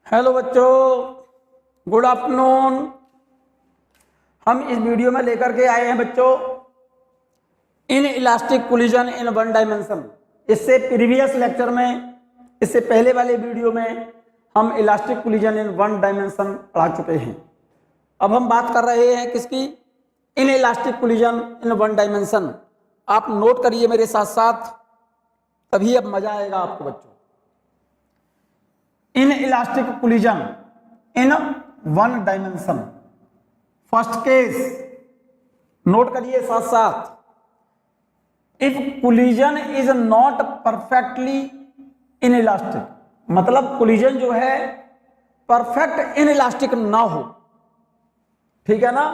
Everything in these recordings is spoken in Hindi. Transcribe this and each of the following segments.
हेलो बच्चों, गुड आफ्टरनून। हम इस वीडियो में लेकर के आए हैं बच्चों in elastic collision in one dimension. इससे प्रीवियस लेक्चर में, इससे पहले वाले वीडियो में हम elastic collision in one dimension पढ़ा चुके हैं। अब हम बात कर रहे हैं किसकी? In elastic collision in one dimension. आप नोट करिए मेरे साथ साथ, तभी अब मजा आएगा आपको बच्चों। In elastic collision in one dimension, first case note करिए साथ साथ। If collision is not perfectly in elastic, मतलब कोलिजन जो है परफेक्ट इन इलास्टिक ना हो, ठीक है ना,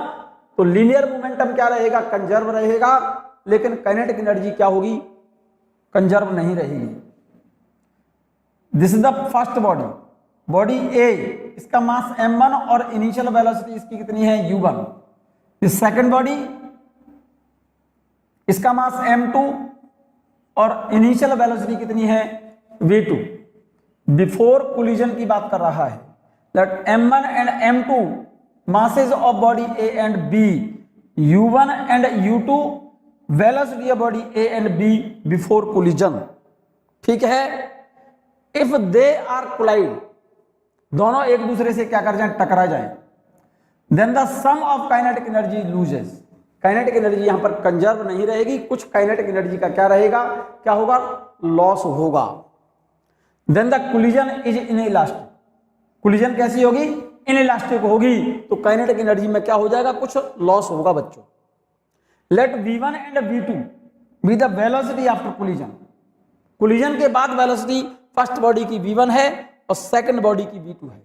तो लीनियर मोमेंटम क्या रहेगा? कंजर्व रहेगा, लेकिन काइनेटिक एनर्जी क्या होगी? कंजर्व नहीं रहेगी। This is the first body, body A, इसका मास m1 और इनिशियल वेलोसिटी इसकी कितनी है? u1। इस सेकंड बॉडी, इसका मास m2 और इनिशियल वेलोसिटी कितनी है? v2। बिफोर कोलिजन की बात कर रहा है। That m1 and m2 masses of body A and B, u1 and u2 velocity of body A and B before collision, ठीक है। इफ दे आर कोलाइड, दोनों एक दूसरे से क्या कर जाए? टकरा जाए, then the sum of kinetic energy loses. Kinetic energy यहां पर कंजर्व नहीं रहेगी, कुछ काइनेटिक एनर्जी का क्या रहेगा? क्या होगा? लॉस होगा। Then the collision is inelastic, collision कैसी होगी? इनइलास्टिक होगी, तो काइनेटिक एनर्जी में क्या हो जाएगा? कुछ लॉस होगा बच्चों। Let v1 and v2 be the velocity after collision. Collision के बाद वेलोसिटी फर्स्ट बॉडी की v1 है और सेकंड बॉडी की v2 है।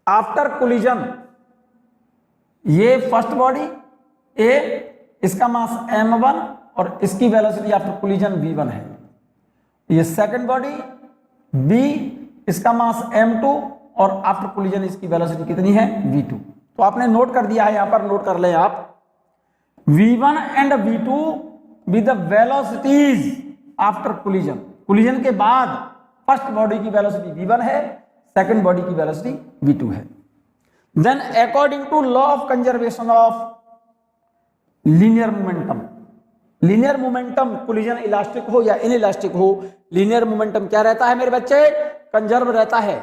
आफ्टर कोलिजन ये फर्स्ट बॉडी A, इसका मास m1 और इसकी वेलोसिटी आफ्टर कोलिजन v1 है। ये सेकंड बॉडी B, इसका मास m2 और आफ्टर कोलिजन इसकी वेलोसिटी कितनी है? v2। तो आपने नोट कर दिया है, यहां पर नोट कर लें आप। v1 and v2 with the velocities after collision. Collision के बाद फर्स्ट बॉडी की वेलोसिटी v1 है, सेकंड बॉडी की वेलोसिटी v2 है। Then according to law of conservation of linear momentum, linear momentum collision elastic हो या इनइलास्टिक हो, लीनियर मोमेंटम क्या रहता है मेरे बच्चे? कंजर्व रहता है।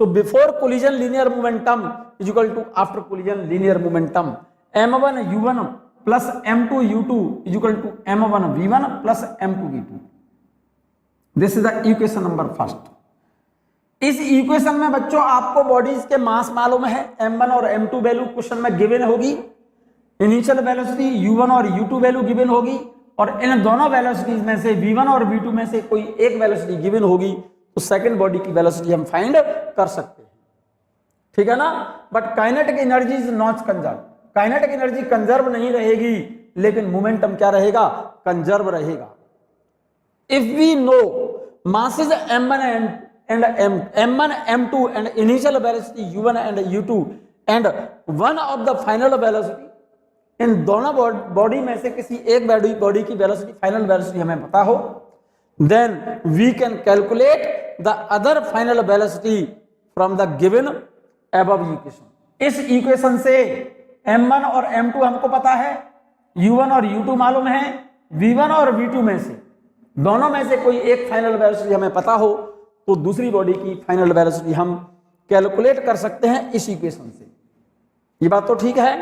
So before collision linear momentum is equal to after collision linear momentum, m1 u1 plus m2 u2 is equal to m1 v1 plus m2 v2. This is the equation number first. इस इक्वेशन में बच्चों आपको बॉडीज के मास मालूम है, m1 और m2 वैल्यू क्वेश्चन में गिवन होगी, इनिशियल वेलोसिटी u1 और u2 वैल्यू गिवन होगी, और इन दोनों वेलोसिटीज में से v1 और v2 में से कोई एक वेलोसिटी गिवन होगी, तो सेकंड बॉडी की वेलोसिटी हम फाइंड कर सकते हैं, ठीक है ना। But kinetic energy is not conserve, kinetic energy conserve नहीं रहेगी, लेकिन मोमेंटम क्या रहेगा? कंजर्व रहेगा। If we know masses m1 and m1 m2 and initial velocity u1 and u2 and one of the final velocity, इन दोनों बॉडी में से किसी एक बॉडी की वेलोसिटी, फाइनल वेलोसिटी हमें पता हो, then we can calculate the other final velocity from the given above equation. इस इक्वेशन से m1 और m2 हमको पता है, u1 और u2 मालूम है, v1 और v2 में से दोनों में से कोई एक फाइनल वेलोसिटी हमें पता हो, तो दूसरी बॉडी की फाइनल वेलोसिटी हम कैलकुलेट कर सकते हैं इस इक्वेशन से। ये बात तो ठीक है?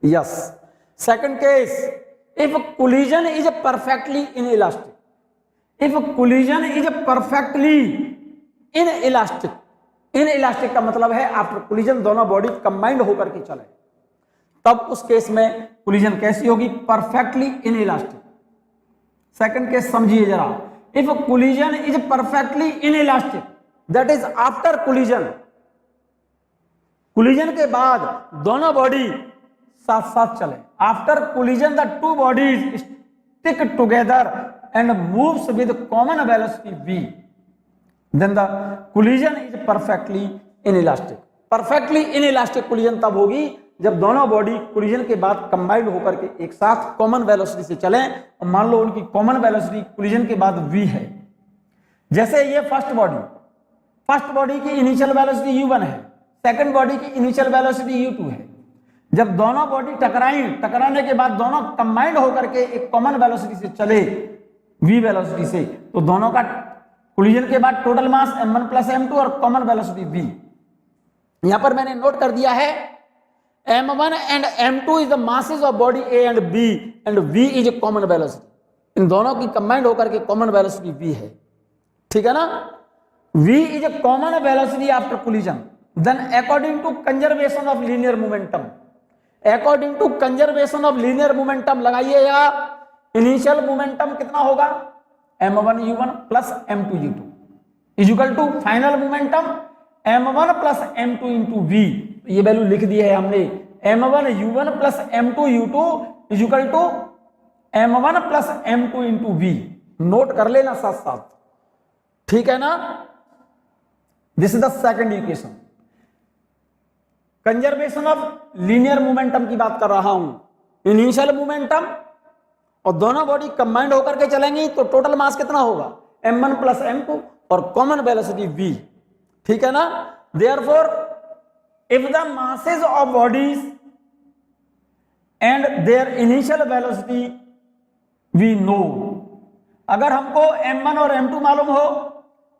Yes. Second case, if collision is perfectly inelastic, if collision is perfectly inelastic, inelastic का मतलब है आफ्टर कोलिजन दोनों बॉडी कंबाइंड होकर के चले, तब उस केस में कोलिजन कैसी होगी? Perfectly inelastic. सेकंड केस समझिए जरा, if collision is perfectly inelastic, that is after collision, collision के बाद दोनों बॉडी साथ साथ चले, after collision the two bodies stick together and moves with common velocity v, then the collision is perfectly inelastic. Perfectly inelastic collision तब होगी जब दोनों बॉडी कोलिजन के बाद कंबाइंड होकर के एक साथ कॉमन वेलोसिटी से चलें, और मान लो उनकी कॉमन वेलोसिटी कोलिजन के बाद v है। जैसे ये फर्स्ट बॉडी फर्स्ट बॉडी की इनिशियल वेलोसिटी u1 है, सेकंड बॉडी की इनिशियल वेलोसिटी u2 है। जब दोनों बॉडी टकराने के बाद दोनों कंबाइंड होकर के एक कॉमन वेलोसिटी से चले v वेलोसिटी से, तो दोनों का कोलिजन के बाद total mass m1 plus m2 और कॉमन वेलोसिटी v। यहां पर मैंने नोट कर दिया है m1 and m2 is the masses of body a and b and v is a common velocity. इन दोनों की कंबाइंड होकर के कॉमन वेलोसिटी v है, ठीक है ना। v is a common velocity after collision, then according to conservation of linear momentum, according to conservation of linear momentum लगाइएगा, इनिशियल मोमेंटम कितना होगा m1 u1 plus m2 u2 is equal to final momentum m1 plus m2 into v। ये वैल्यू लिख दी है हमने, m1 u1 plus m2 u2 is equal to m1 plus m2 into v। Note कर लेना साथ साथ, ठीक है ना। This is the second equation. Conservation of linear momentum की बात कर रहा हूं, इनिशियल मोमेंटम और दोनों बॉडी कंबाइंड होकर के चलेंगी तो टोटल मास कितना होगा m1 प्लस m2 और कॉमन वेलोसिटी v, ठीक है ना। Therefore if the masses of bodies and their initial velocity we know, अगर हमको m1 और m2 मालूम हो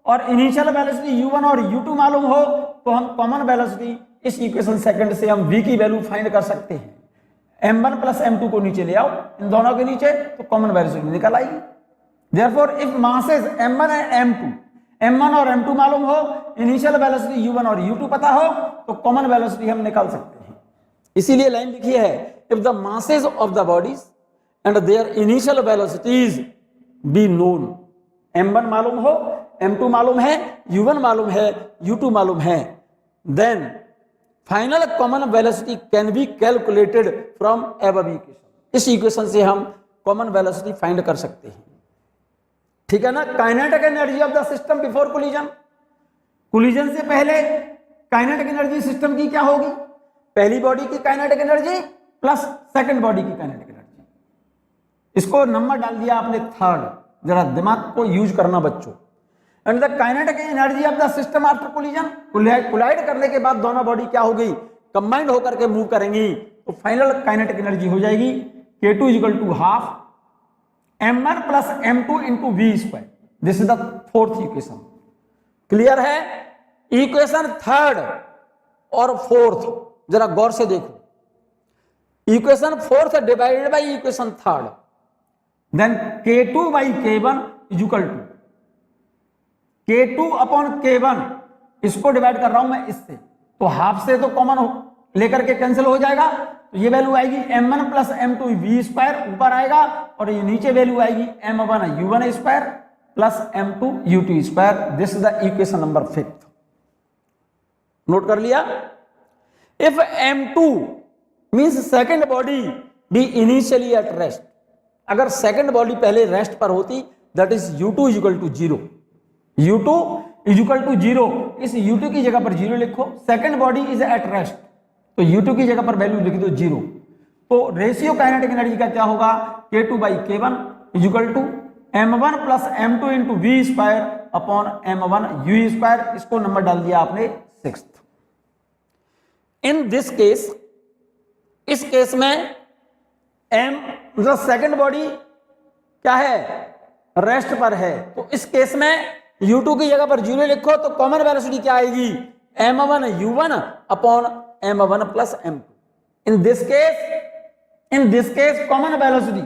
और इनिशियल वेलोसिटी u1 और u2 मालूम हो तो हम कॉमन वेलोसिटी इस इक्वेशन सेकंड से हम v की वैल्यू फाइंड कर सकते हैं। m1 प्लस m2 को नीचे ले आओ, इन दोनों के नीचे, तो कॉमन वेलोसिटी निकल आएगी। Therefore if masses m1 and m2, m1 और m2 मालूम हो, इनिशियल वेलोसिटी u1 और u2 पता हो, तो कॉमन वेलोसिटी हम निकाल सकते हैं। इसीलिए लाइन लिखी है if the masses of the bodies and their initial velocities be known, m1 मालूम हो, m2 मालूम है, u1 मालूम है, u2 मालूम है, then final common velocity can be calculated from above equation. इस इक्वेशन से हम कॉमन वेलोसिटी फाइंड कर सकते हैं, ठीक है ना। Kinetic energy of the system before collision, collision से पहले काइनेटिक एनर्जी सिस्टम की क्या होगी, पहली बॉडी की kinetic energy plus second body की काइनेटिक एनर्जी। इसको नंबर डाल दिया आपने थर्ड, जरा दिमाग को यूज करना बच्चों। And the kinetic energy of the system after collision, collide करने के बाद दोनों बॉडी क्या हो गई, कंबाइंड होकर के मूव करेंगी, तो फाइनल काइनेटिक एनर्जी हो जाएगी K2 equal to half m1 plus m2 into v square. This is the fourth equation. Clear है। इक्वेशन थर्ड और फोर्थ जरा गौर से देखो, equation fourth divided by equation third, then K2 by K1 is equal to K2 upon K1, इसको डिवाइड कर रहा हूं मैं इससे, तो हाफ से तो कॉमन लेकर के कैंसिल हो जाएगा, तो ये वैल्यू आएगी m1 plus m2 v square ऊपर आएगा, और ये नीचे वैल्यू आएगी m1 u1 square plus m2 u2 square. This is the equation number 5। Note कर लिया। If m2 means second body be initially at rest, अगर सेकंड बॉडी पहले रेस्ट पर होती, that is u2 is equal to 0, u2 is equal to 0, इस u2 की जगह पर 0 लिखो, second body is at rest, तो u2 की जगह पर वैल्यू लिख दो 0, तो रेशियो काइनेटिक एनर्जी का क्या होगा K2 by K1 is equal to m1 plus m2 into v square upon m1 u square. इसको नंबर डाल दिया आपने 6th। इन दिस केस, इस केस में m मतलब सेकंड बॉडी क्या है, रेस्ट पर है, तो इस केस में u2 की जगह पर 0 लिखो, तो कॉमन वेलोसिटी क्या आएगी m1 u1 upon m1 plus m2। In this case common velocity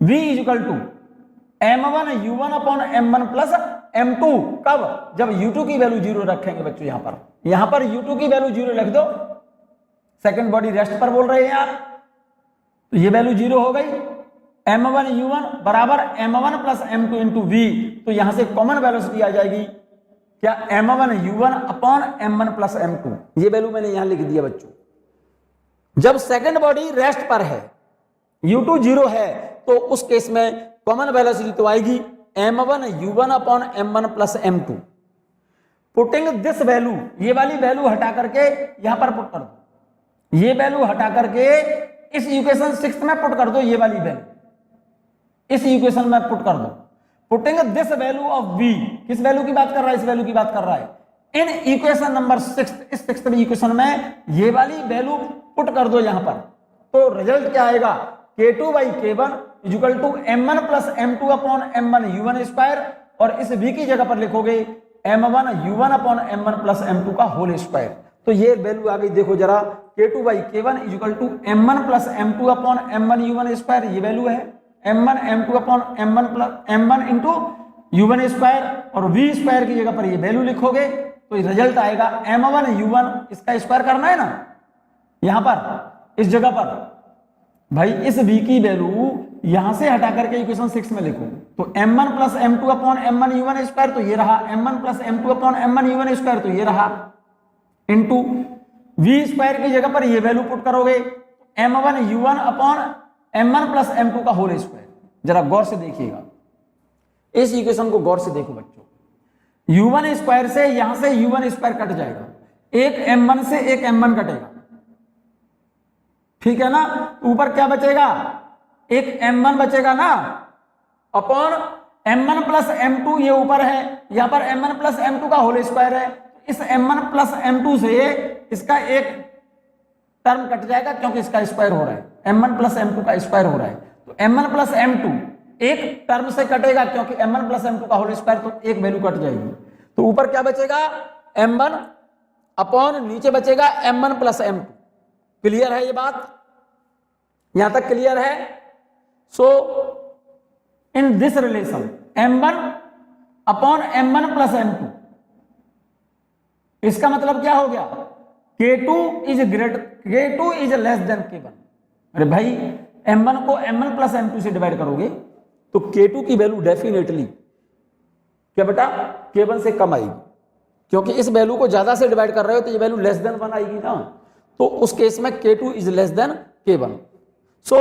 v is equal to m1 u1 upon m1 plus m2। कब, जब u2 की वैल्यू 0 रखेंगे बच्चों, यहां पर u2 की वैल्यू 0 लिख दो, सेकंड बॉडी रेस्ट पर बोल रहे हैं आप, तो ये वैल्यू 0 हो गई, m1 u1 बराबर m1 plus m2 into v, तो यहां से कॉमन वेलोसिटी आ जाएगी क्या m1 u1 upon m1 plus m2। ये वैल्यू मैंने यहां लिख दिया बच्चों। जब सेकंड बॉडी रेस्ट पर है, u2 0 है, तो उस केस में कॉमन वेलोसिटी तो आएगी m1 u1 upon m1 plus m2। Putting this value, ये वाली वैल्यू हटा करके यहां पर पुट कर दो, ये वैल्यू हटा करके इस इक्वेशन 6 में पुट कर दो, ये वाली वैल्यू इस इक्वेशन में पुट कर दो। Putting this value of v, किस वैल्यू की बात कर रहा है, इस वैल्यू की बात कर रहा है, इन इक्वेशन नंबर 6, इस 6th इक्वेशन में ये वाली वैल्यू पुट कर दो यहां पर, तो रिजल्ट क्या आएगा, K2 by K1 equal to M1 plus M2 upon M1 U1 square, और इस V की जगह पर लिखोगे M1 U1 upon M1 plus M2 का होल स्क्वायर। तो ये वैल्यू आ गई, देखो जरा, K2 by K1 equal to M1 plus M2 upon M1 U1 square, ये वैल्यू है M1 M2 upon M1 plus M1 into U1 square, और V स्क्वायर की जगह पर ये वैल्यू लिखोगे तो रिजल्ट आएगा M1 U1, इसका स्क्वायर करना है ना यहां पर इस जगह पर, भाई इस V की वैल्यू यहां से हटा करके इक्वेशन 6 में लिखो, तो M1 plus M2 upon M1 U1 square तो ये रहा, M1 plus M2 upon M1 U1 square तो ये रहा, इंटू V स्क्वायर की जगह पर ये वैल्यू पुट करोगे M1 U1 upon M1 plus M2 का होल स्क्वायर। जरा गौर से देखिएगा, इस इक्वेशन को गौर से देखो बच्चों, U1 स्क्वायर से यहां से U1 स्क्वायर कट जाएगा, एक M1 से एक M1 कटेगा, ठीक है ना, ऊपर क्या बचेगा, एक M1 बचेगा ना, अपॉन M1 प्लस M2 ये ऊपर है, यहां पर M1 प्लस M2 का होल स्क्वायर है, इस M1 प्लस M2 से इसका एक टर्म कट जाएगा क्योंकि इसका स्क्वायर हो रहा है, M1 प्लस M2 का स्क्वायर हो रहा है, तो M1 प्लस M2 एक टर्म से कटेगा क्योंकि M1 प्लस M2 का होल स्क्वायर, तो एक वैल्यू कट जाएगी, तो ऊपर क्या बचेगा M1 अपॉन नीचे बचेगा M1 प्लस M2। क्लियर है ये बात, यहां तक क्लियर है। So in this relation M1 upon M1 plus M2, इसका मतलब क्या हो गया, K2 is less than K1। अरे भाई M1 को M1 प्लस M2 से डिवाइड करोगे तो K2 की वैल्यू डेफिनेटली क्या बेटा K1 से कम आएगी, क्योंकि इस वैल्यू को ज्यादा से डिवाइड कर रहे हो तो ये वैल्यू लेस देन 1 आएगी ना, तो उस केस में K2 is less than K1। So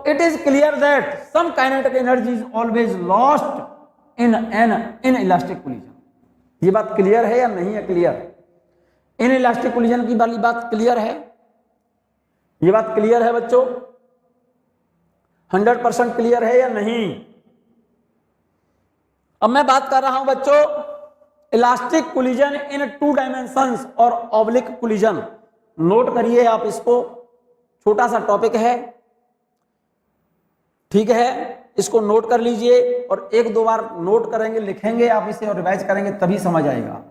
it is clear that some kinetic energy is always lost in inelastic collision। ये बात क्लियर है या नहीं है, क्लियर, इनइलास्टिक कोलिजन की वाली बात क्लियर है, ये बात क्लियर है बच्चों, 100% क्लियर है या नहीं। अब मैं बात कर रहा हूं बच्चों इलास्टिक कोलिजन इन 2 डायमेंशंस और ऑब्लिक कोलिजन। नोट करिए आप इसको, छोटा सा टॉपिक है, ठीक है, इसको नोट कर लीजिए और 1-2 बार नोट करेंगे, लिखेंगे आप इसे और रिवाइज करेंगे तभी समझ आएगा।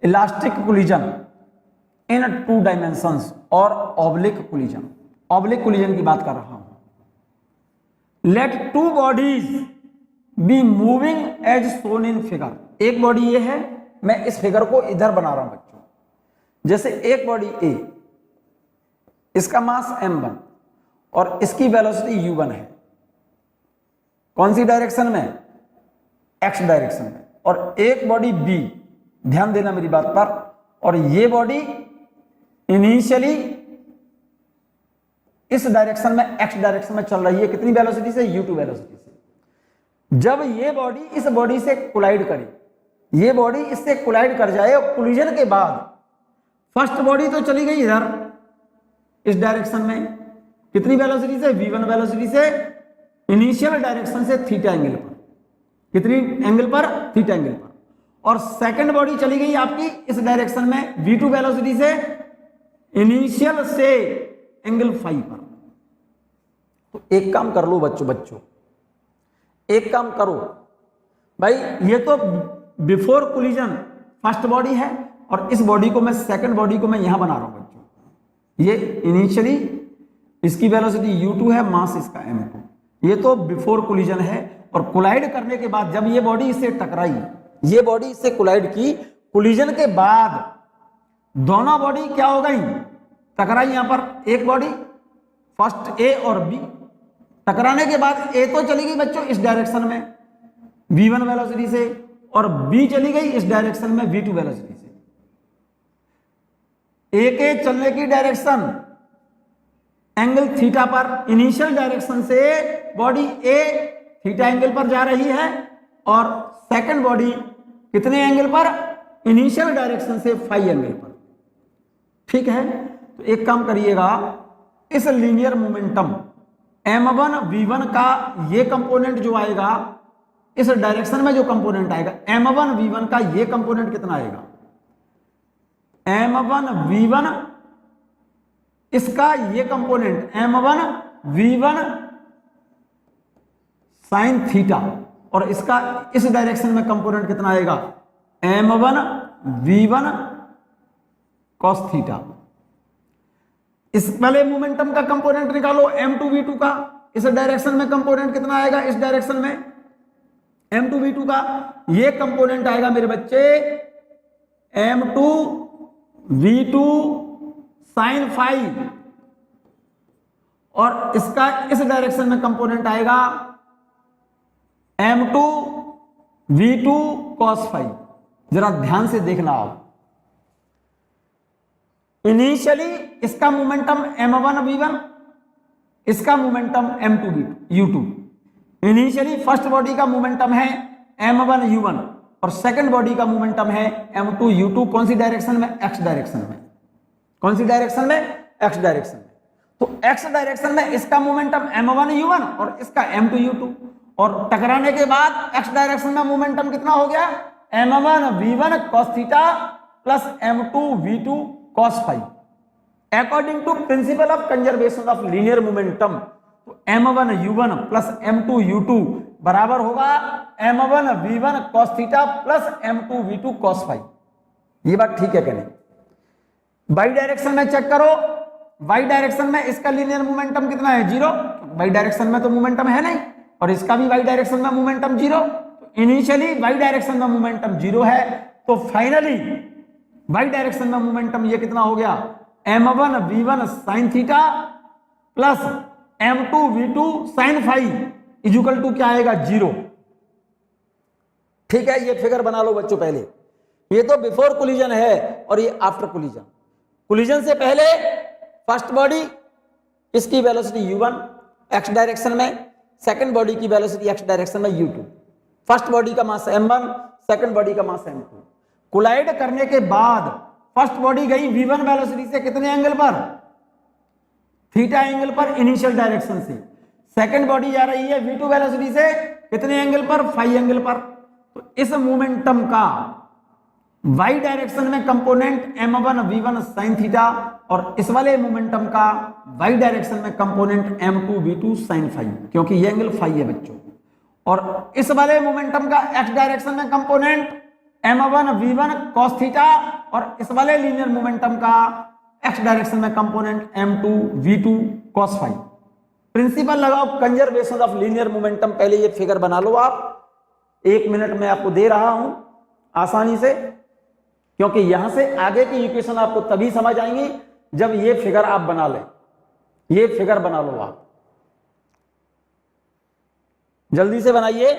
इलास्टिक कोलिजन इन 2 डायमेंशंस और ऑब्लिक कोलिजन, ऑब्लिक कोलिजन की बात कर रहा हूं। Let 2 bodies be moving as shown in figure. एक बॉडी ये है, मैं इस फिगर को इधर बना रहा हूं बच्चों, जैसे एक बॉडी A, इसका मास m1 और इसकी वेलोसिटी u1 है, कौन सी डायरेक्शन में, x डायरेक्शन में, और एक बॉडी B, ध्यान देना मेरी बात पर, और ये बॉडी इनिशियली इस डायरेक्शन में x डायरेक्शन में चल रही है, कितनी वेलोसिटी से, u2 वेलोसिटी से। जब ये बॉडी इस बॉडी से कोलाइड करे, ये बॉडी इससे कोलाइड कर जाए और कोलिजन के बाद फर्स्ट बॉडी तो चली गई इधर इस डायरेक्शन में, कितनी वेलोसिटी से, v1 वेलोसिटी से, इनिशियल डायरेक्शन से थीटा एंगल पर, कितनी एंगल पर, थीटा एंगल पर, और सेकंड बॉडी चली गई आपकी इस डायरेक्शन में v2 वेलोसिटी से, इनिशियल से एंगल फाई पर। तो एक काम कर लो बच्चों, एक काम करो भाई, ये तो बिफोर कोलिजन फर्स्ट बॉडी है और इस बॉडी को मैं, सेकंड बॉडी को मैं यहां बना रहा हूं बच्चों। ये इनिशियली इसकी वेलोसिटी u2 है, मास इसका m2, ये तो बिफोर कोलिजन है, और कोलाइड करने के बाद जब ये बॉडी इससे टकराई, ये बॉडी इससे कोलाइड की, कोलिजन के बाद दोनों बॉडी क्या हो गई, टकराई। यहां पर एक बॉडी फर्स्ट A और B, टकराने के बाद A तो चली गई बच्चों इस डायरेक्शन में v1 वेलोसिटी से, और B चली गई इस डायरेक्शन में v2 वेलोसिटी से। A के चलने की डायरेक्शन एंगल थीटा पर, इनिशियल डायरेक्शन से बॉडी A थीटा एंगल पर जा रही है, और सेकंड बॉडी कितने एंगल पर, इनिशियल डायरेक्शन से फाई एंगल पर, ठीक है। तो एक काम करिएगा, इस लीनियर मोमेंटम m1 v1 का ये कंपोनेंट जो आएगा, इस डायरेक्शन में जो कंपोनेंट आएगा m1 v1 का ये कंपोनेंट कितना आएगा, m1 v1, इसका ये component m1 v1 sine theta, और इसका इस डायरेक्शन में कंपोनेंट कितना आएगा, m1 v1 cos थीटा। इस वाले मोमेंटम का कंपोनेंट निकालो m2 v2 का, इस डायरेक्शन में कंपोनेंट कितना आएगा, इस डायरेक्शन में m2 v2 का ये कंपोनेंट आएगा मेरे बच्चे m2 v2 साइन फाई, और इसका इस डायरेक्शन में कंपोनेंट आएगा m2 v2 cos फाई। जरा ध्यान से देखना आप, इनिशियली इसका मोमेंटम m1 v1, इसका momentum m2 u2। Initially first body का मोमेंटम है m1 u1 और सेकंड बॉडी का मोमेंटम है m2 u2। कौन सी डायरेक्शन में, x डायरेक्शन में। कौन सी डायरेक्शन में, x डायरेक्शन में। तो x डायरेक्शन में इसका मोमेंटम m1 u1 और इसका m2 u2, और टकराने के बाद x डायरेक्शन में मोमेंटम कितना हो गया, m1 v1 cos theta plus m2 v2 cos phi. According to principle of conservation of linear momentum, तो m1 u1 plus m2 u2 बराबर होगा m1 v1 cos theta plus m2 v2 cos phi. ये बात ठीक है कि नहीं? वाई डायरेक्शन में चेक करो, वाई डायरेक्शन में इसका लीनियर मोमेंटम कितना है, 0। वाई डायरेक्शन में तो मोमेंटम है नहीं, और इसका भी वाई डायरेक्शन में मोमेंटम 0। तो इनिशियली वाई डायरेक्शन में मोमेंटम 0 है, तो फाइनली वाई डायरेक्शन में मोमेंटम ये कितना हो गया, m1 v1 sine theta plus m2 v2 sine phi equal to क्या आएगा, 0। ठीक है, ये फिगर बना लो बच्चों पहले। ये तो बिफोर कोलिजन है और ये आफ्टर कोलिजन। कोलिजन से पहले फर्स्ट बॉडी, इसकी वेलोसिटी u1 x डायरेक्शन में, सेकंड बॉडी की वेलोसिटी x डायरेक्शन में u2। फर्स्ट बॉडी का मास m1, सेकंड बॉडी का मास m2। कोलाइड करने के बाद फर्स्ट बॉडी गई v1 वेलोसिटी से कितने एंगल पर, थीटा एंगल पर इनिशियल डायरेक्शन से। सेकंड बॉडी जा रही है v2 वेलोसिटी से कितने एंगल पर, फाई एंगल पर। तो इस मोमेंटम का y डायरेक्शन में component m1 v1 sine theta, और इस वाले मोमेंटम का y डायरेक्शन में component m2 v2 sine phi, क्योंकि ये एंगल फाई है बच्चों। और इस वाले मोमेंटम का x डायरेक्शन में component m1 v1 cos theta, और इस वाले लीनियर मोमेंटम का x डायरेक्शन में component m2 v2 cos phi. Principle लगाओ कंजर्वेशन ऑफ लीनियर मोमेंटम। पहले ये फिगर बना लो आप, 1 मिनट में आपको दे रहा हूं आसानी से, क्योंकि यहां से आगे की इक्वेशन आपको तभी समझ आएंगी जब ये फिगर आप बना लें। ये फिगर बना लो आप, जल्दी से बनाइए,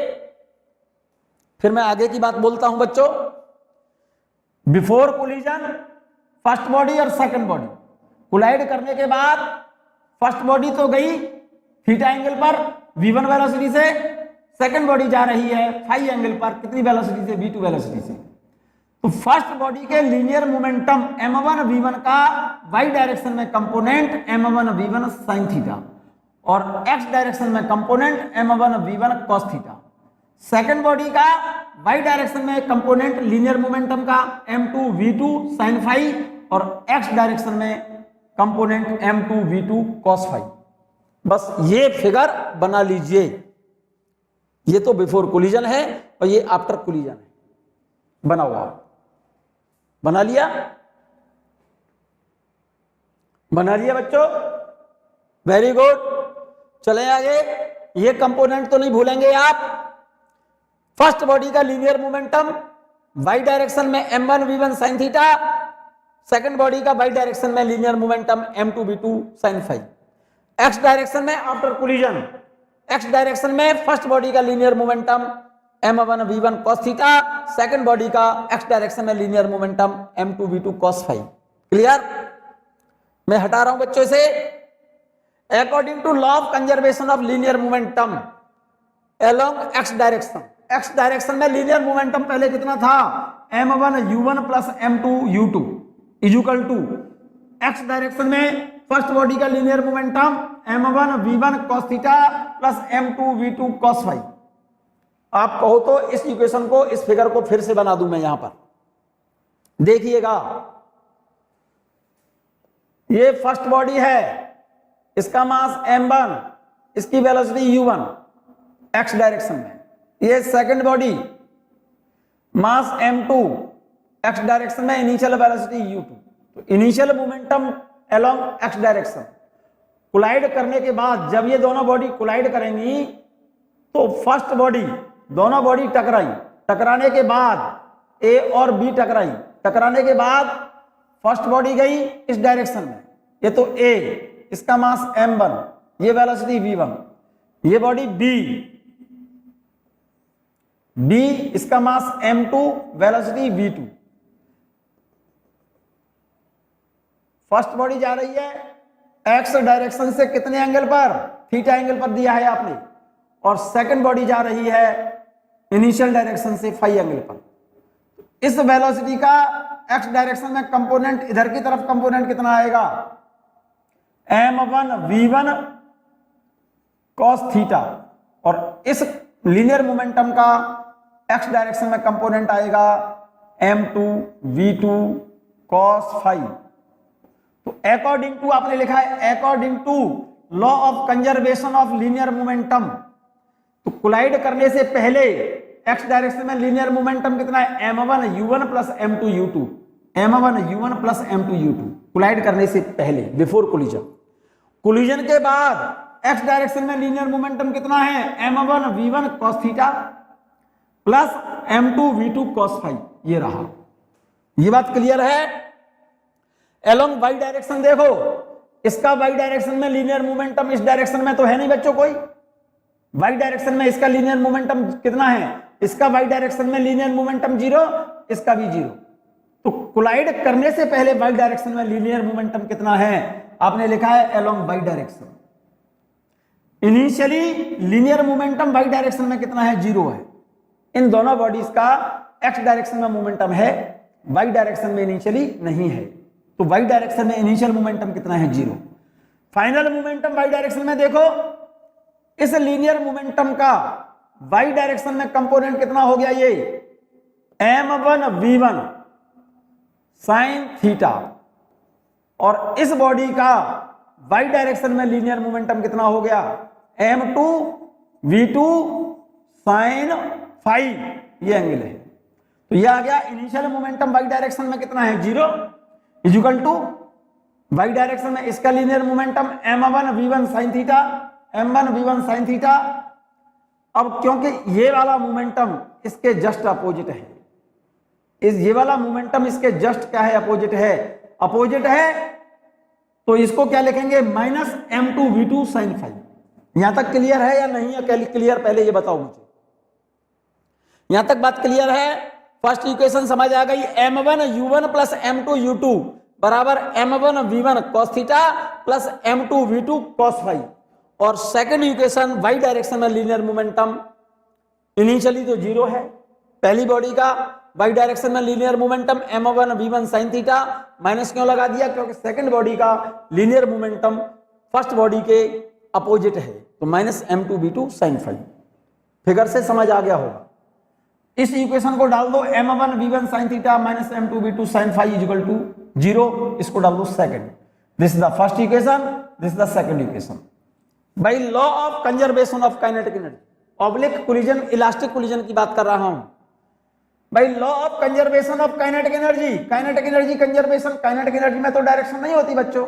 फिर मैं आगे की बात बोलता हूं बच्चों। बिफोर कोलिजन फर्स्ट बॉडी और सेकंड बॉडी कोलाइड करने के बाद फर्स्ट बॉडी तो गई थीटा एंगल पर v1 वेलोसिटी से, सेकंड बॉडी जा रही है फाई एंगल पर कितनी वेलोसिटी से, v2 वेलोसिटी से। तो फर्स्ट बॉडी के लीनियर मोमेंटम m1 v1 का y डायरेक्शन में component m1 v1 sin theta, और x डायरेक्शन में component m1 v1 cos theta. Second body का y डायरेक्शन में कंपोनेंट लीनियर मोमेंटम का m2 v2 sin फाई, और x डायरेक्शन में component m2 v2 cos phi. बस ये फिगर बना लीजिए। ये तो बिफोर कोलिजन है और ये आफ्टर कोलिजन है। बनाओ आप, बना लिया, बना लिया बच्चों, वेरी गुड। चले आगे, ये कंपोनेंट तो नहीं भूलेंगे आप। फर्स्ट बॉडी का लीनियर मोमेंटम y डायरेक्शन में m1 v1 sin theta, second body का y डायरेक्शन में linear momentum m2 v2 sin phi. x direction में आफ्टर कोलिजन, x डायरेक्शन में फर्स्ट बॉडी का linear momentum m1 v1 cos theta, second body का x डायरेक्शन में linear momentum m2 v2 cos phi. Clear? मैं हटा रहा हूं बच्चों से। According to law of conservation of linear momentum along x direction, x direction में लीनियर मोमेंटम पहले कितना था, m1 u1 plus m2 u2 equal to x direction में फर्स्ट बॉडी का linear momentum m1 v1 cos theta plus m2 v2 cos phi. आप कहो तो इस इक्वेशन को, इस फिगर को फिर से बना दूं मैं यहां पर, देखिएगा। ये फर्स्ट बॉडी है, इसका मास m1, इसकी वेलोसिटी u1 x डायरेक्शन में। ये second body, mass m2 x direction में, इनिशियल वेलोसिटी u2। तो initial momentum along x direction, collide करने के बाद जब ये दोनों बॉडी कोलाइड करेंगी तो फर्स्ट बॉडी, दोनों बॉडी टकराई, टकराने के बाद A और B टकराई, टकराने के बाद फर्स्ट बॉडी गई इस डायरेक्शन में, ये तो A, इसका मास m1, ये वेलोसिटी v1, ये बॉडी B, इसका मास m2, velocity v2। First body जा रही है x डायरेक्शन से कितने एंगल पर, थीटा एंगल पर दिया है आपने, और सेकंड बॉडी जा रही है इनिशियल डायरेक्शन से फाई एंगल पर। इस वेलोसिटी का x डायरेक्शन में कंपोनेंट, इधर की तरफ कंपोनेंट कितना आएगा, m1 v1 cos थीटा, और इस लीनियर मोमेंटम का x डायरेक्शन में कंपोनेंट आएगा m2 v2 cos फाई। तो अकॉर्डिंग टू आपने लिखा है according to law of conservation of linear momentum, तो कोलाइड करने से पहले x डायरेक्शन में लीनियर मोमेंटम कितना है, m1 u1 plus m2 u2, m1 u1 plus m2 u2, collide करने से पहले, बिफोर कोलिजन। कोलिजन के बाद x डायरेक्शन में लीनियर मोमेंटम कितना है, m1 v1 cos theta plus m2 v2 cos phi, ये रहा। ये बात क्लियर है। एलोंग y डायरेक्शन देखो, इसका y डायरेक्शन में लीनियर मोमेंटम इस डायरेक्शन में तो है नहीं बच्चों कोई, y डायरेक्शन में इसका लीनियर मोमेंटम कितना है, इसका y डायरेक्शन में लीनियर मोमेंटम 0, इसका भी 0। तो कोलाइड करने से पहले y डायरेक्शन में लीनियर मोमेंटम कितना है, आपने लिखा है along y direction. Initially linear momentum y direction में कितना है, 0 है। इन दोनों बॉडीज का x डायरेक्शन में मोमेंटम है, y डायरेक्शन में इनिशियली नहीं है। तो y डायरेक्शन में इनिशियल मोमेंटम कितना है, 0। फाइनल मोमेंटम y डायरेक्शन में देखो, इस लीनियर मोमेंटम का y डायरेक्शन में कंपोनेंट कितना हो गया, ये m1 v1 sin थीटा, और इस बॉडी का y डायरेक्शन में लीनियर मोमेंटम कितना हो गया, m2 v2 sin फाई, ये एंगल है। तो ये आ गया इनिशियल मोमेंटम y डायरेक्शन में कितना है, 0 इक्वल टू y डायरेक्शन में इसका linear momentum m1 v1 sin theta, m1 v1 sin theta. अब क्योंकि ये वाला मोमेंटम इसके जस्ट अपोजिट है, ये वाला मोमेंटम इसके जस्ट क्या है, अपोजिट है, अपोजिट है, तो इसको क्या लिखेंगे, minus m2 v2 sin phi. यहां तक क्लियर है या नहीं है क्लियर, पहले ये बताओ मुझे, यहां तक बात क्लियर है। फर्स्ट इक्वेशन समझ आ गई, m1 u1 plus m2 u2 बराबर m1 v1 cos theta plus m2 v2 cos phi. और सेकंड इक्वेशन y डायरेक्शन में लीनियर मोमेंटम इनिशियली तो 0 है, पहली बॉडी का y डायरेक्शन में linear momentum m1 v1 sin theta, minus क्यों लगा दिया, क्योंकि सेकंड बॉडी का लीनियर मोमेंटम फर्स्ट बॉडी के अपोजिट है, तो minus m2 v2 sin phi. Figure से समझ आ गया होगा। इस इक्वेशन को डाल दो, m1 v1 sin theta minus m2 v2 sin phi equal to 0, इसको डाल दो second. This is the first equation, this is the second equation. By law of conservation of kinetic energy, oblique collision, elastic collision की बात कर रहा हूं। By law of conservation of kinetic energy, kinetic energy conservation, kinetic energy में तो डायरेक्शन नहीं होती बच्चों,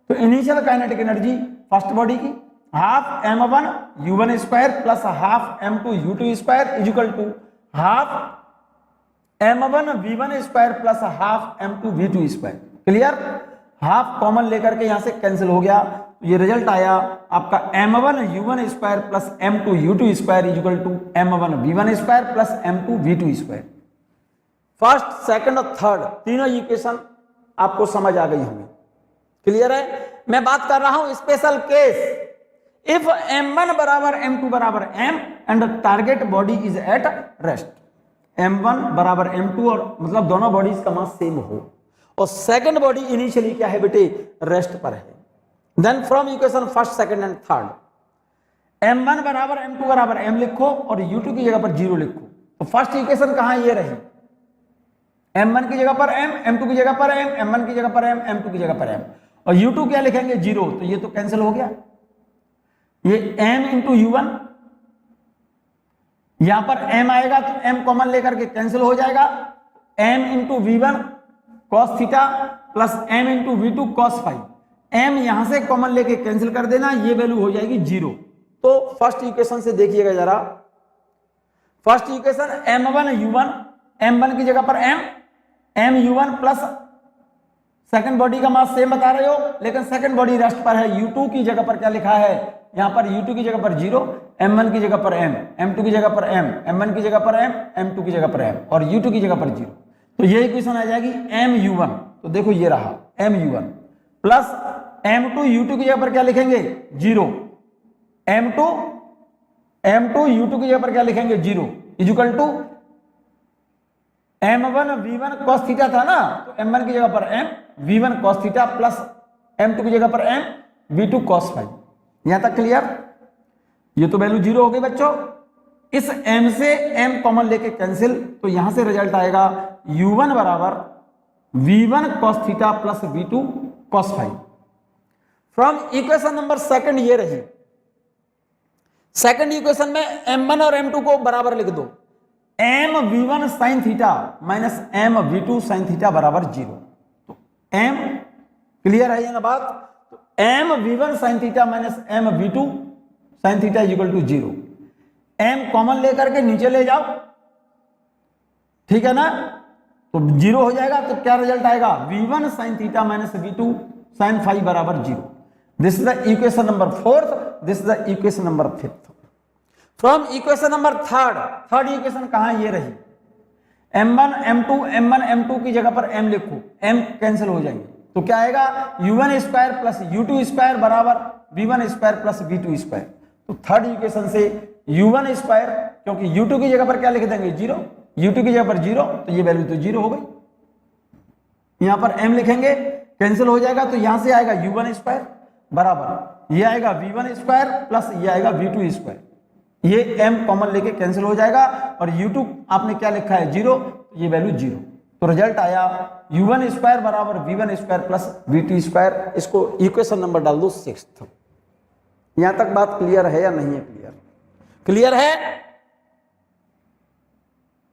तो initial kinetic energy first body की half m1 u1 square plus half m2 u2 square equal to half m1 v1 square plus half m2 v2 square. Clear, half common लेकर के यहां से कैंसिल हो गया, तो ये रिजल्ट आया आपका m1 u1 square plus m2 u2 square equal to m1 v1 square plus m2 v2 square. First, second और थर्ड तीनों इक्वेशन आपको समझ आ गई होंगी। क्लियर है। मैं बात कर रहा हूं स्पेशल केस, इफ m1 बराबर m2 बराबर m and target body is at rest, m1 बराबर m2 और मतलब दोनों बॉडीज का मास सेम हो, और सेकंड बॉडी इनिशियली क्या है बेटे, रेस्ट पर है। Then from equation first, second and third, m1 बराबर m2 बराबर m लिखो और u2 की जगह पर 0 लिखो। तो फर्स्ट इक्वेशन कहां ये रही, m1 की जगह पर m, m2 की जगह पर m, m1 की जगह पर m, m2 की जगह पर m, और u2 क्या लिखेंगे 0, तो ये तो कैंसिल हो गया। ये m इंटू u1, यहां पर m आएगा तो m कॉमन लेकर के कैंसिल हो जाएगा, m into v1 cos theta plus m into v2 cos phi, m यहां से कॉमन लेके कैंसिल कर देना, ये वैल्यू हो जाएगी 0। तो फर्स्ट इक्वेशन से देखिएगा जरा, first equation m1 u1, m1 की जगह पर m u1 plus second body का मास सेम बता रहे हो, लेकिन सेकंड बॉडी रेस्ट पर है, u2 की जगह पर क्या लिखा है, यहां पर u2 की जगह पर 0, m1 की जगह पर m, m2 की जगह पर m, m1 की जगह पर m, m2 की जगह पर m और u2 की जगह पर 0। तो ये इक्वेशन आ जाएगी m u1, तो देखो ये रहा m u1 plus m2 u2 की जगह पर क्या लिखेंगे 0, m2 u2 की जगह पर क्या लिखेंगे 0 equal to m1 v1 cos theta था ना, तो m1 की जगह पर m v1 cos theta plus m2 की जगह पर m v2 cos फाई। यहां तक क्लियर? ये तो वैल्यू 0 हो गई बच्चों। इस m से m कॉमन लेके कैंसिल, तो यहां से रिजल्ट आएगा u1 बराबर v1 cos theta plus v2 cos phi. From equation number second ये रही, सेकंड इक्वेशन में m1 और m2 को बराबर लिख दो, m v1 sine theta minus m v2 sine theta बराबर 0। तो m क्लियर है ये ना बात, तो m v1 sine theta minus m v2 sine theta equal to 0। m common लेकर के नीचे ले जाओ, ठीक है ना, तो 0 हो जाएगा। तो क्या रिजल्ट आएगा v1 sine theta minus v2 sine phi बराबर 0। This is the equation number fourth, this is the equation number fifth. From equation number third equation कहां ये रही, m1 m2 की जगह पर m लिखो, m कैंसिल हो जाएंगे, तो क्या आएगा u1 square plus u2 square बराबर v1 square plus v2 square. तो थर्ड इक्वेशन से u1 स्क्वायर, क्योंकि u2 की जगह पर क्या लिख देंगे 0, u2 की जगह पर 0, तो ये वैल्यू तो 0 हो गई। यहां पर m लिखेंगे, कैंसिल हो जाएगा, तो यहां से आएगा u1 स्क्वायर बराबर ये आएगा v1 स्क्वायर प्लस ये आएगा v2 स्क्वायर, ये m कॉमन लेके कैंसिल हो जाएगा, और u2 आपने क्या लिखा है 0, तो ये वैल्यू 0। तो रिजल्ट आया u1 स्क्वायर बराबर v1 square plus v2 square. इसको इक्वेशन नंबर डाल दो 6th। यहां तक बात क्लियर है या नहीं है? क्लियर है।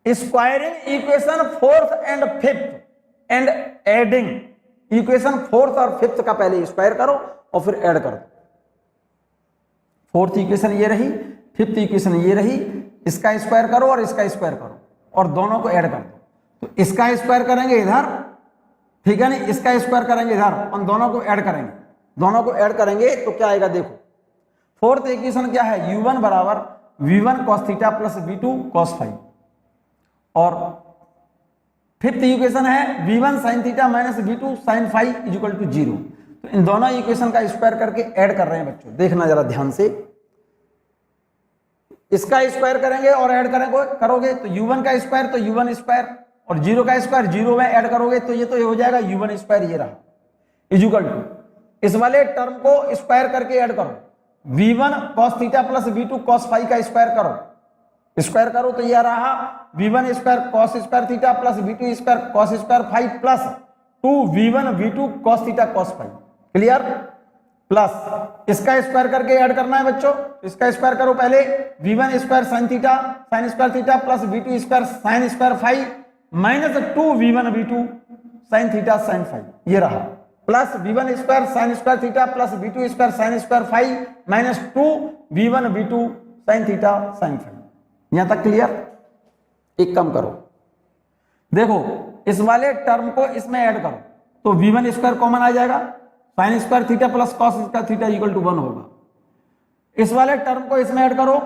Squaring equation fourth and fifth and adding, equation fourth और फिफ्थ का पहले स्क्वायर करो और फिर ऐड कर दो। फोर्थ इक्वेशन ये रही, फिफ्थ इक्वेशन ये रही, इसका स्क्वायर करो और इसका स्क्वायर करो और दोनों को ऐड कर दो। तो इसका स्क्वायर करेंगे इधर, ठीक है ना, इसका स्क्वायर करेंगे इधर और दोनों को ऐड करेंगे, दोनों को ऐड करेंगे तो क्या आएगा देखो। फोर्थ इक्वेशन क्या है, u1 बराबर v1 cos theta plus v2 cos phi, और फिफ्थ इक्वेशन है v1 sin theta minus v2 sin phi equal to 0। तो इन दोनों इक्वेशन का स्क्वायर करके ऐड कर रहे हैं बच्चों, देखना जरा ध्यान से। इसका स्क्वायर करेंगे और ऐड करोगे तो u1 का स्क्वायर तो u1 स्क्वायर, और 0 का स्क्वायर 0 में ऐड करोगे तो ये हो जाएगा u1 स्क्वायर, ये रहा इक्वल टू इस वाले टर्म को स्क्वायर करके ऐड करो, v1 cos theta plus v2 cos phi का स्क्वायर करो तो ये रहा v1 square cos square theta plus v2 square cos square phi plus 2v1 v2 cos theta cos phi. Clear? Plus इसका स्क्वायर करके ऐड करना है बच्चों, इसका स्क्वायर करो पहले, v1 square sin square theta plus v2 square sin square phi minus 2v1 v2 sin theta sin phi, ये रहा, plus v1 square sin square theta plus v2 square sin square phi minus 2v1 v2 sin theta sin phi. यहां तक क्लियर? एक काम करो, देखो इस वाले टर्म को इसमें ऐड करो तो v1 स्क्वायर कॉमन आ जाएगा, sin square theta plus cos square theta equal to 1 होगा। इस वाले टर्म को इसमें ऐड करो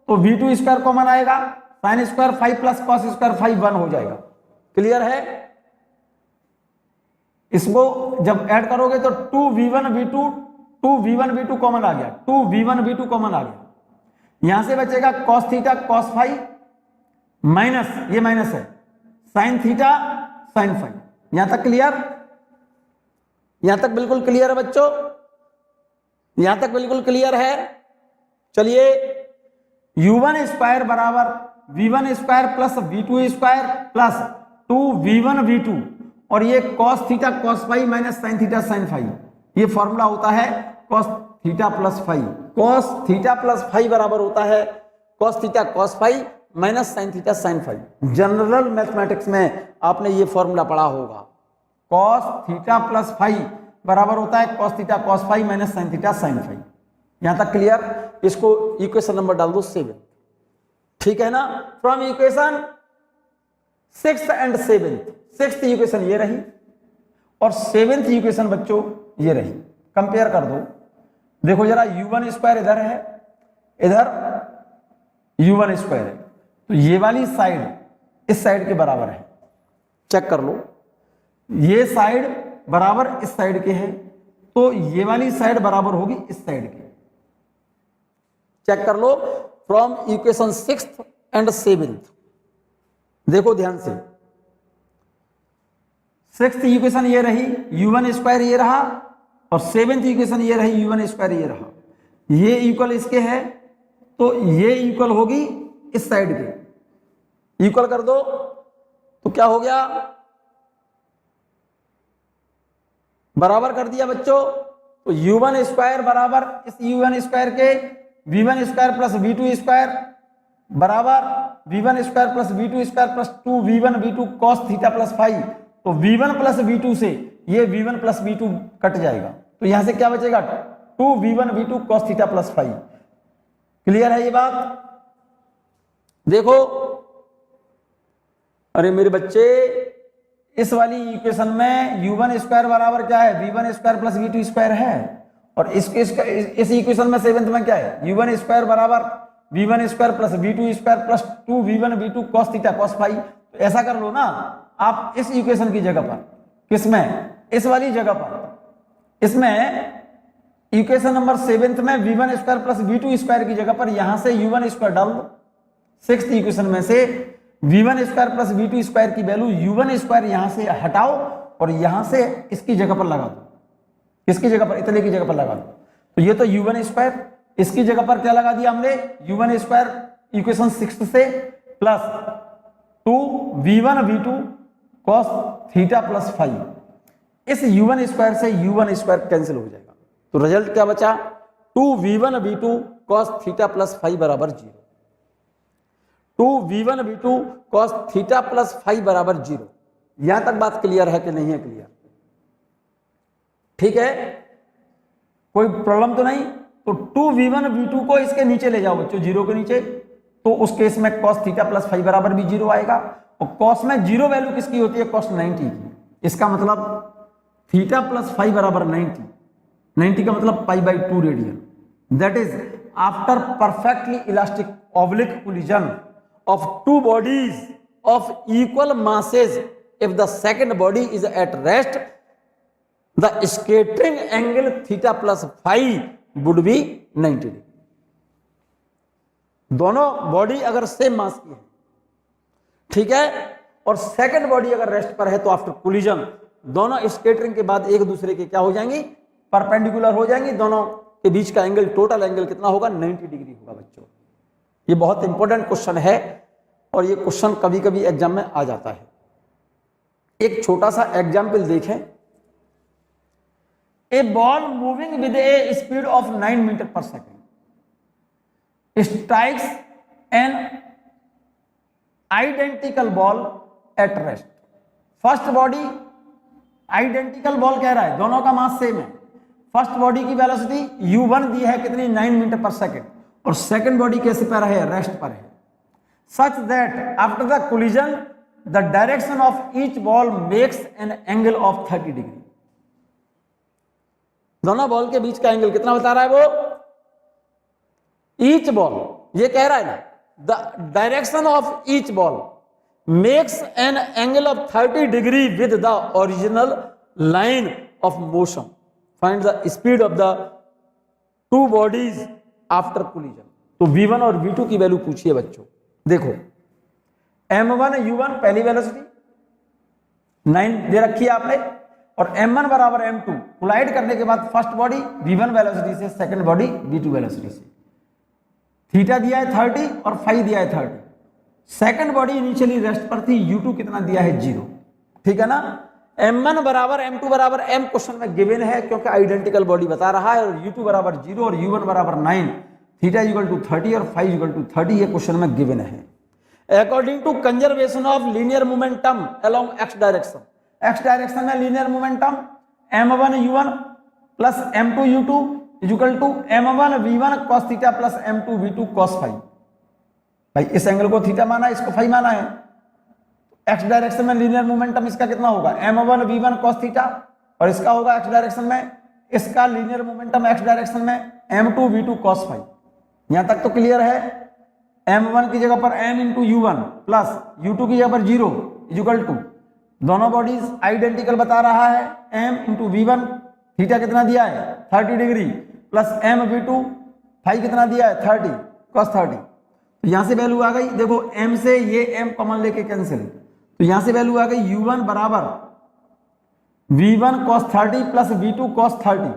तो v2 स्क्वायर कॉमन आएगा, sin square phi plus cos square phi 1 हो जाएगा। क्लियर है? इसको जब ऐड करोगे तो 2v1 v2 कॉमन आ गया, 2v1 v2 कॉमन आ गया, यहां से बचेगा cos theta cos phi minus ये माइनस है sin थीटा sin फाई। यहां तक क्लियर? यहां तक बिल्कुल क्लियर है बच्चों? यहां तक बिल्कुल क्लियर है। चलिए u1 स्क्वायर बराबर v1 square plus v2 square plus 2v1 v2 और ये cos theta cos phi minus sin theta sin phi, ये फॉर्मूला होता है cos theta plus five. cos theta plus five बराबर होता है cos theta cos five minus sin theta sin five. General mathematics में आपने ये फॉर्मूला पढ़ा होगा। cos थीटा प्लस फाइव बराबर होता है cos theta cos five minus sin theta sin five. यहां तक क्लियर? इसको इक्वेशन नंबर डाल दो 7, ठीक है ना। From equation 6th and 7th, 6th equation ये रही और 7th इक्वेशन बच्चों ये रही। कंपेयर कर दो, देखो जरा u1 स्क्वायर इधर है, इधर u1 स्क्वायर है, तो ये वाली साइड इस साइड के बराबर है। चेक कर लो, ये साइड बराबर इस साइड के है, तो ये वाली साइड बराबर होगी इस साइड के। चेक कर लो from equation 6th and 7th। देखो ध्यान से, 6th इक्वेशन ये रही, u1 स्क्वायर ये रहा, और 7th इक्वेशन ये रही, u1 स्क्वायर ये रहा। ये इक्वल इसके है, तो ये इक्वल होगी इस साइड के। इक्वल कर दो तो क्या हो गया? बराबर कर दिया बच्चों। तो u1 स्क्वायर बराबर इस u1 स्क्वायर के v1 square plus v2 square बराबर v1 square plus v2 square plus 2v1 v2 cos theta plus five. तो v1 प्लस v2 से ये v1 प्लस v2 कट जाएगा, तो यहां से क्या बचेगा? 2v1 v2 cos theta plus five. Clear है ये बात? देखो, अरे मेरे बच्चे, इस वाली इक्वेशन में u1 स्क्वायर बराबर क्या है? v1 square plus v2 square है, और इस इक्वेशन में 7th में क्या है? u1 स्क्वायर बराबर v1 square plus v2 square plus 2v1 v2 cos theta cos five. तो ऐसा कर लो ना आप, इस इक्वेशन की जगह पर, किसमें? इस वाली जगह पर, इसमें इक्वेशन नंबर 7th में v1 square plus v2 square की जगह पर यहां से u1 स्क्वायर डाल दो। 6th इक्वेशन में से v1 square plus v2 square की वैल्यू u1 स्क्वायर यहां से हटाओ और यहां से इसकी जगह पर लगा दो। इसकी जगह पर, इतने की जगह पर लगा दो। तो ये तो u1 स्क्वायर, इसकी जगह पर क्या लगा दिया हमने? u1 स्क्वायर इक्वेशन 6 से plus 2v1 v2 cos theta plus five. इस u1 स्क्वायर से u1 स्क्वायर कैंसिल हो जाएगा, तो रिजल्ट क्या बचा? 2v1 v2 cos theta plus five बराबर 0। 2v1 v2 cos theta plus five बराबर 0। यहां तक बात क्लियर है कि नहीं है? क्लियर, ठीक है, कोई प्रॉब्लम तो नहीं? तो 2v1 v2 को इसके नीचे ले जाओ बच्चों, 0 के नीचे, तो उस केस में cos थीटा प्लस फाइव बराबर भी 0 आएगा। और cos में 0 वैल्यू किसकी होती है? cos 90 की। इसका मतलब थीटा प्लस फाइव बराबर 90, 90 का मतलब π/2 radian. That is after perfectly elastic oblique collision of two bodies of equal masses, if the second body is at rest, the scattering angle theta plus phi would be 90 degree। दोनों बॉडी अगर सेम मास की है, ठीक है, और सेकंड बॉडी अगर रेस्ट पर है, तो आफ्टर कोलिजन दोनों स्केटरिंग के बाद एक दूसरे के क्या हो जाएंगी? परपेंडिकुलर हो जाएंगी। दोनों के बीच का एंगल, टोटल एंगल कितना होगा? 90 डिग्री होगा बच्चों। ये बहुत इंपॉर्टेंट क्वेश्चन है और ये क्वेश्चन कभी कभी एग्जाम में आ जाता है। एक छोटा सा एग्जाम्पल देखें। A ball moving with a speed of 9 metre per second strikes an identical ball at rest. First body, identical ball कह रहा है, दोनों का मास सेम है। फर्स्ट बॉडी की वेलोसिटी u1 दी है कितनी? 9 मीटर पर सेकेंड, और सेकंड बॉडी कैसे पर है? रेस्ट पर है। Such that after the collision the direction of each ball makes an angle of 30 degree. दोनों बॉल के बीच का एंगल कितना बता रहा है वो? ईच बॉल, ये कह रहा है ना, the direction of each ball makes an angle of 30 degree with the original line of motion. Find the speed of the two bodies after collision. तो v1 और v2 की वैल्यू पूछिए बच्चों। देखो m1 u1 पहली वेलोसिटी 9 दे रखी है आपने, और m1 बराबर m2 कोलाइड करने के बाद फर्स्ट बॉडी v1 वेलोसिटी से, सेकंड बॉडी v2 वेलोसिटी से। थीटा दिया है 30 और फाइव दिया है 30। सेकंड बॉडी इनिशियली रेस्ट पर थी, u2 कितना दिया है? 0। ठीक है ना? m1 बराबर m2 बराबर m क्वेश्चन में गिवन है क्योंकि आइडेंटिकल बॉडी बता रहा है, और u2 बराबर 0 और u1 बराबर 9, थीटा इक्वल टू 30 और फाई इक्वल टू 30, ये क्वेश्चन में गिवन है। According to conservation of linear momentum along X direction, X direction में linear momentum m1 u1 plus m2 u2 equal to m1 v1 cos theta plus m2 v2 cos phi. भाई इस एंगल को थीटा माना, इसको फाई माना है, एक्स डायरेक्शन में लीनियर मोमेंटम इसका कितना होगा m1 v1 cos थीटा, और इसका होगा एक्स डायरेक्शन में, इसका लीनियर मोमेंटम एक्स डायरेक्शन में m2 v2 cos फाई। यहां तक तो क्लियर है। m1 की जगह पर m into u1 plus u2 की जगह पर 0 इक्वल टू, दोनों बॉडीज आइडेंटिकल बता रहा है, m इंटू v1 थीटा कितना दिया है 30 degree plus m v2 phi कितना दिया है 30 cos 30। तो यहां से वैल्यू आ गई, देखो m से ये m कॉमन लेके कैंसिल, तो यहां से वैल्यू आ गई u1 बराबर v1 cos 30 plus v2 cos 30।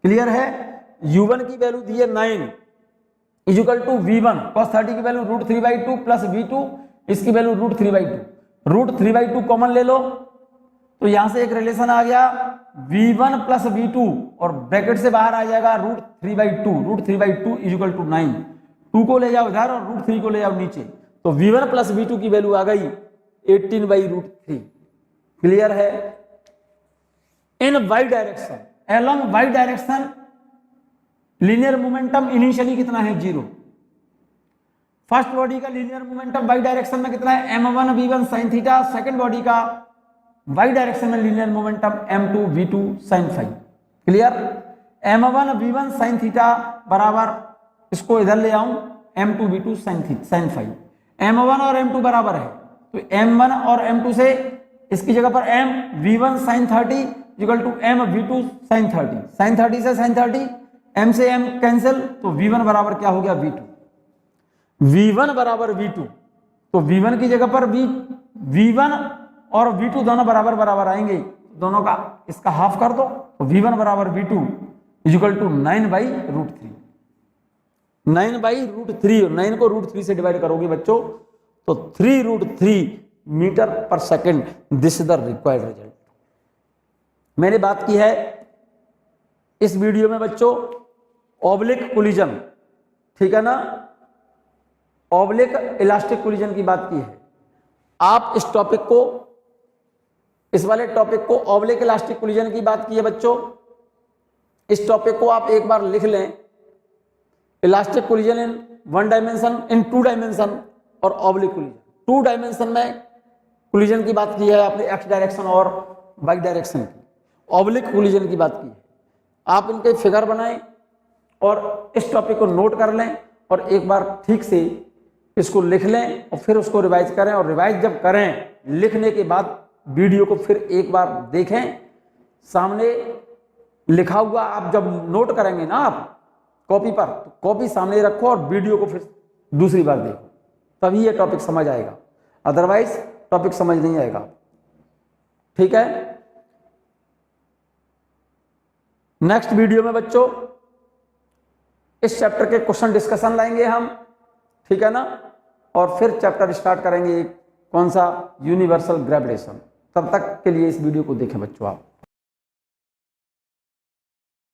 Clear है। u1 की वैल्यू दी है 9 इक्वल टू v1 cos 30 की वैल्यू √3/2 प्लस v2 इसकी वैल्यू √3/2, √3/2 कॉमन ले लो, तो यहां से एक रिलेशन आ गया v1 प्लस v2 और ब्रैकेट से बाहर आ जाएगा √3/2 इक्वल टू 9, 2 को ले जाओ इधर और √3 को ले जाओ नीचे, तो v1 प्लस v2 की वैल्यू आ गई 18/√3। क्लियर है। In Y direction, along Y direction linear momentum initially कितना है 0। फर्स्ट बॉडी का लीनियर मोमेंटम वाई डायरेक्शन में कितना है m1 v1 sin theta, second body का वाई डायरेक्शन में linear momentum m2 v2 sin phi. Clear. m1 v1 sin theta बराबर, इसको इधर ले आऊं m2 v2 sin phi, m1 और m2 बराबर है, तो m1 और m2 से इसकी जगह पर m v1 sin 30 equal to m v2 sin 30, sin 30 से sin 30, m से m कैंसिल, तो v1 बराबर क्या हो गया v2, v1 बराबर v2, तो v1 की जगह पर v1 और v2 दोनों बराबर बराबर आएंगे, दोनों का इसका हाफ कर दो, तो v1 बराबर v2 इक्वल टू 9/√3, 9/√3, 9 को √3 से डिवाइड करोगे बच्चों तो 3√3 metre per second, this is the required result. मैंने बात की है इस वीडियो में बच्चों ऑब्लिक कोलिजन, ठीक है ना, ऑब्लिक इलास्टिक कोलिजन की बात की है। आप इस टॉपिक को, इस वाले टॉपिक को ऑब्लिक इलास्टिक कोलिजन की बात की है बच्चों। इस टॉपिक को आप एक बार लिख लें, इलास्टिक कोलिजन इन 1 डायमेंशन, इन 2 डायमेंशन और ऑब्लिक कोलिजन। 2 डायमेंशन में कोलिजन की बात की है आपने एक्स डायरेक्शन और वाई डायरेक्शन की, ऑब्लिक कोलिजन की बात की है। आप इनके फिगर बनाएं और इस टॉपिक को नोट कर लें और एक बार ठीक से इसको लिख लें और फिर उसको रिवाइज करें, और रिवाइज जब करें लिखने के बाद वीडियो को फिर एक बार देखें, सामने लिखा हुआ आप जब नोट करेंगे ना आप कॉपी पर, तो कॉपी सामने रखो और वीडियो को फिर दूसरी बार देखो, तभी ये टॉपिक समझ आएगा, अदरवाइज टॉपिक समझ नहीं आएगा। ठीक है। नेक्स्ट वीडियो में बच्चों इस चैप्टर के क्वेश्चन डिस्कशन लाएंगे हम, ठीक है ना, और फिर चैप्टर स्टार्ट करेंगे कौन सा, यूनिवर्सल ग्रेविटेशन। तब तक के लिए इस वीडियो को देखें बच्चों आप।